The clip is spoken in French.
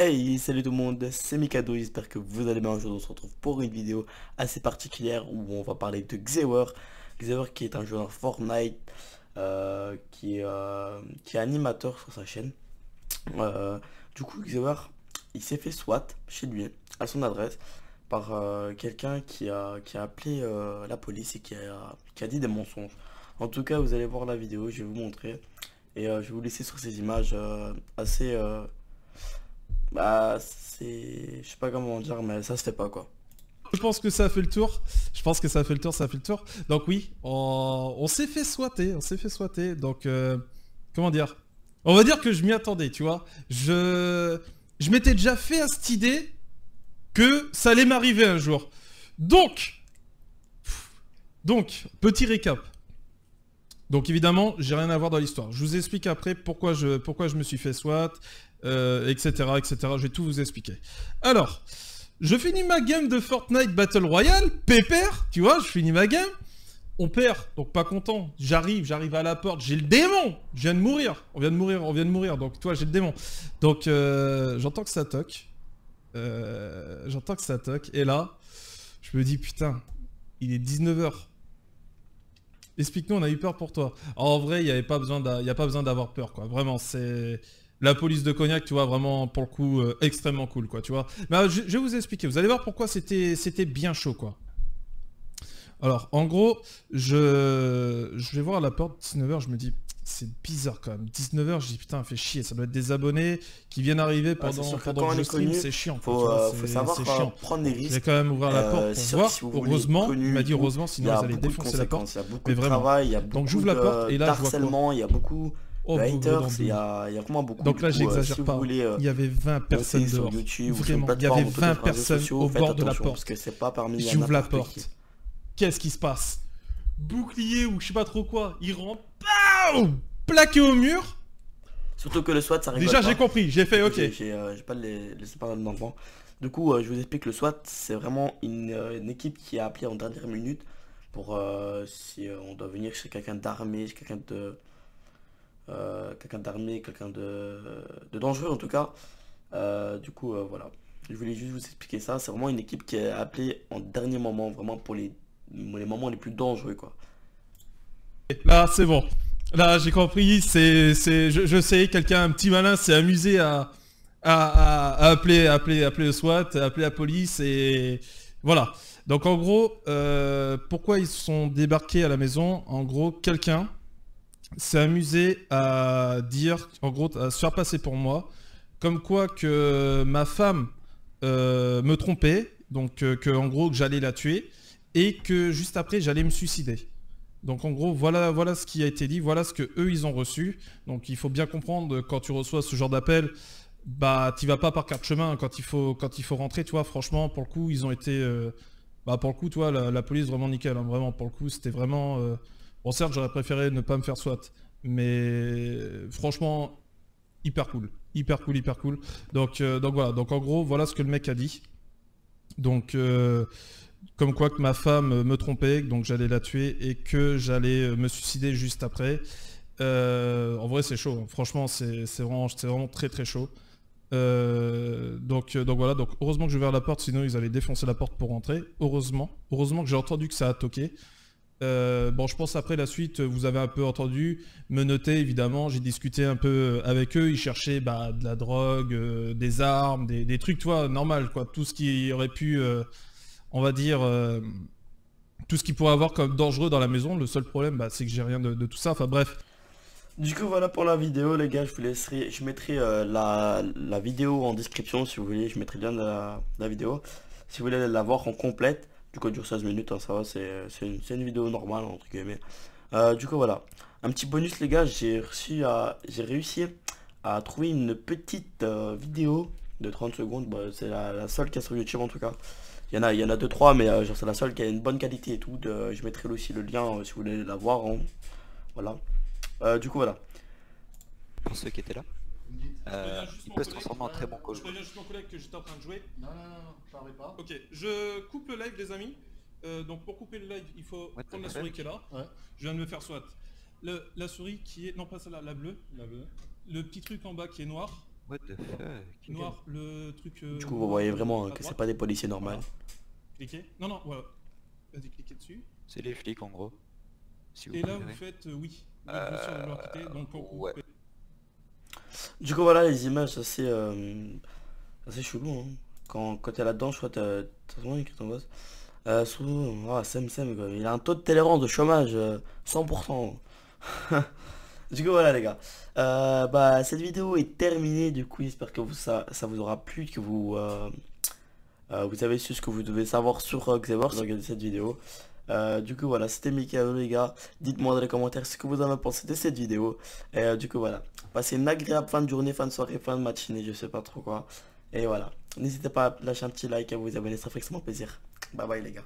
Hey, salut tout le monde, c'est Mikado, j'espère que vous allez bien. Aujourd'hui on se retrouve pour une vidéo assez particulière où on va parler de Xewer. Xewer qui est un joueur Fortnite, qui est animateur sur sa chaîne. Euh, du coup Xewer, il s'est fait SWAT chez lui, à son adresse, par quelqu'un qui a appelé la police et qui a dit des mensonges. En tout cas, vous allez voir la vidéo, je vais vous montrer. Et je vais vous laisser sur ces images assez... bah, c'est... Je sais pas comment dire, mais ça se fait pas, quoi. Je pense que ça a fait le tour. Je pense que ça a fait le tour, ça a fait le tour. Donc oui, on s'est fait swatter, on s'est fait swatter. Donc comment dire? On va dire que je m'y attendais, tu vois. Je m'étais déjà fait à cette idée que ça allait m'arriver un jour. Donc petit récap. Donc évidemment, j'ai rien à voir dans l'histoire. Je vous explique après pourquoi je me suis fait SWAT, etc., etc. Je vais tout vous expliquer. Alors, je finis ma game de Fortnite Battle Royale, pépère, tu vois, je finis ma game. On perd, donc pas content. J'arrive à la porte, j'ai le démon. Je viens de mourir, on vient de mourir. Donc toi, j'ai le démon. Donc j'entends que ça toque. Et là, je me dis putain, il est 19h. Explique-nous, on a eu peur pour toi. En vrai, il n'y a pas besoin d'avoir peur, quoi. Vraiment, c'est la police de Cognac, tu vois, vraiment, pour le coup, extrêmement cool, quoi, tu vois. Mais je vais vous expliquer. Vous allez voir pourquoi c'était bien chaud, quoi. Alors, en gros, je vais voir à la porte, 19h, je me dis, c'est bizarre quand même. 19h, je dis, putain, fait chier, ça doit être des abonnés qui viennent arriver C'est sûr que pendant quand que on je est stream, connu, c'est chiant, quoi, tu faut, vois, faut savoir c'est chiant. prendre des Je vais risques. quand même ouvrir la porte pour C'est sûr que voir. si vous voulez être Heureusement, il connu m'a et dit tout, heureusement, il y sinon a ils allaient beaucoup de défoncer la conséquences, porte. il y a beaucoup Mais de vraiment. travail, il y a Donc beaucoup j'ouvre la porte et là, je vois quoi? d'harcèlement, il y a beaucoup Oh, de bougre haters, il y d'andouille. a, il y a vraiment beaucoup. Donc Du là, coup, si j'exagère vous pas. voulez Il y avait 20 monter personnes sur dehors. YouTube ou sur une Vraiment, il y avait plateforme ou toutes 20 les réseaux personnes sociaux, au faites bord de la attention parce que porte. c'est pas parmi J'ouvre la n'importe qui. porte. Qu'est-ce qui se passe? Bouclier ou je sais pas trop quoi. Il rentre. Pow, plaqué au mur. Surtout que le SWAT, ça rigole Déjà, j'ai pas. compris. J'ai fait OK. J'ai pas les laisser parler dans le vent. Du coup, je vous explique, le SWAT, c'est vraiment une équipe qui a appelé en dernière minute pour si on doit venir chez quelqu'un d'armé, chez quelqu'un d'armé, quelqu'un de dangereux en tout cas. Du coup, voilà. Je voulais juste vous expliquer ça. C'est vraiment une équipe qui est appelée en dernier moment, vraiment pour les moments les plus dangereux, quoi. Là, c'est bon. Là, j'ai compris. Je sais, quelqu'un, un petit malin, s'est amusé à appeler le SWAT, appeler la police et voilà. Donc en gros, pourquoi ils sont débarqués à la maison? En gros, quelqu'un s'est amusé à dire, en gros, à se faire passer pour moi, comme quoi que ma femme me trompait, donc que en gros que j'allais la tuer et que juste après j'allais me suicider. Donc en gros, voilà ce qui a été dit, voilà ce que eux ils ont reçu. Donc il faut bien comprendre, quand tu reçois ce genre d'appel, bah tu vas pas par quatre chemins quand il faut rentrer, tu vois. Franchement, pour le coup, ils ont été, bah pour le coup, toi, la police vraiment nickel, hein, vraiment pour le coup, c'était vraiment. Bon certes, j'aurais préféré ne pas me faire SWAT, mais franchement, hyper cool, hyper cool, hyper cool. Donc voilà, donc en gros, voilà ce que le mec a dit. Donc comme quoi que ma femme me trompait, donc j'allais la tuer et que j'allais me suicider juste après. En vrai, c'est chaud. Hein. Franchement, c'est vraiment très très chaud. Donc voilà. Donc heureusement que j'ai ouvert la porte, sinon ils allaient défoncer la porte pour rentrer. Heureusement que j'ai entendu que ça a toqué. Bon, je pense après la suite, vous avez un peu entendu, me noter évidemment. J'ai discuté un peu avec eux. Ils cherchaient bah, de la drogue, des armes, des trucs, tu vois, normal quoi. Tout ce qui aurait pu on va dire, tout ce qu'il pourrait avoir comme dangereux dans la maison. Le seul problème, bah, c'est que j'ai rien de tout ça. Enfin bref. Du coup, voilà pour la vidéo, les gars. Je mettrai la vidéo en description si vous voulez. Je mettrai bien la vidéo. Si vous voulez la voir en complète. Du coup, elle dure 16 minutes, hein, ça va, c'est une vidéo normale, entre guillemets. Du coup, voilà. Un petit bonus, les gars, j'ai réussi à trouver une petite vidéo de 30 secondes. Bah, c'est la seule qui est sur YouTube, en tout cas. Il y en a deux trois, mais genre, c'est la seule qui a une bonne qualité et tout. Je mettrai aussi le lien si vous voulez la voir, hein. Voilà. Du coup, voilà. Pour ceux qui étaient là, il peut se transformer en très bon coach. Je préviens juste mon collègue que j'étais en train de jouer. Non, parlez pas. Ok, je coupe le live, les amis. Donc pour couper le live, il faut Ouais, prendre la t'as souris fait. qui est là. Ouais. Je viens de me faire SWAT. La souris qui est... Non, pas celle-là, la bleue. La bleue. Le petit truc en bas qui est noir. What the fuck? Noir, le truc... Du coup, vous voyez vraiment à que c'est droite. pas des policiers normaux. Voilà. Cliquez. Non, non, voilà. Vas-y, cliquez dessus. C'est les flics en gros. Si vous Et là, vous préférez. faites oui. Vous êtes bien sûr de vouloir quitter, donc quand vous Ouais. coupez. Du coup, voilà les images, c'est assez chelou. Hein. Quand t'es là-dedans, je crois que t'as vraiment écrit ton boss. Sem, quoi. Il a un taux de tolérance de chômage 100%. Du coup voilà les gars, bah cette vidéo est terminée. Du coup j'espère que ça vous aura plu, que vous avez su ce que vous devez savoir sur Xever si vous regardez cette vidéo. Du coup voilà, c'était Mikael les gars, dites-moi dans les commentaires ce que vous en avez pensé de cette vidéo. Et du coup voilà, passez une agréable fin de journée, fin de soirée, fin de matinée, je sais pas trop quoi. Et voilà, n'hésitez pas à lâcher un petit like et à vous abonner, ça ferait extrêmement plaisir. Bye bye les gars.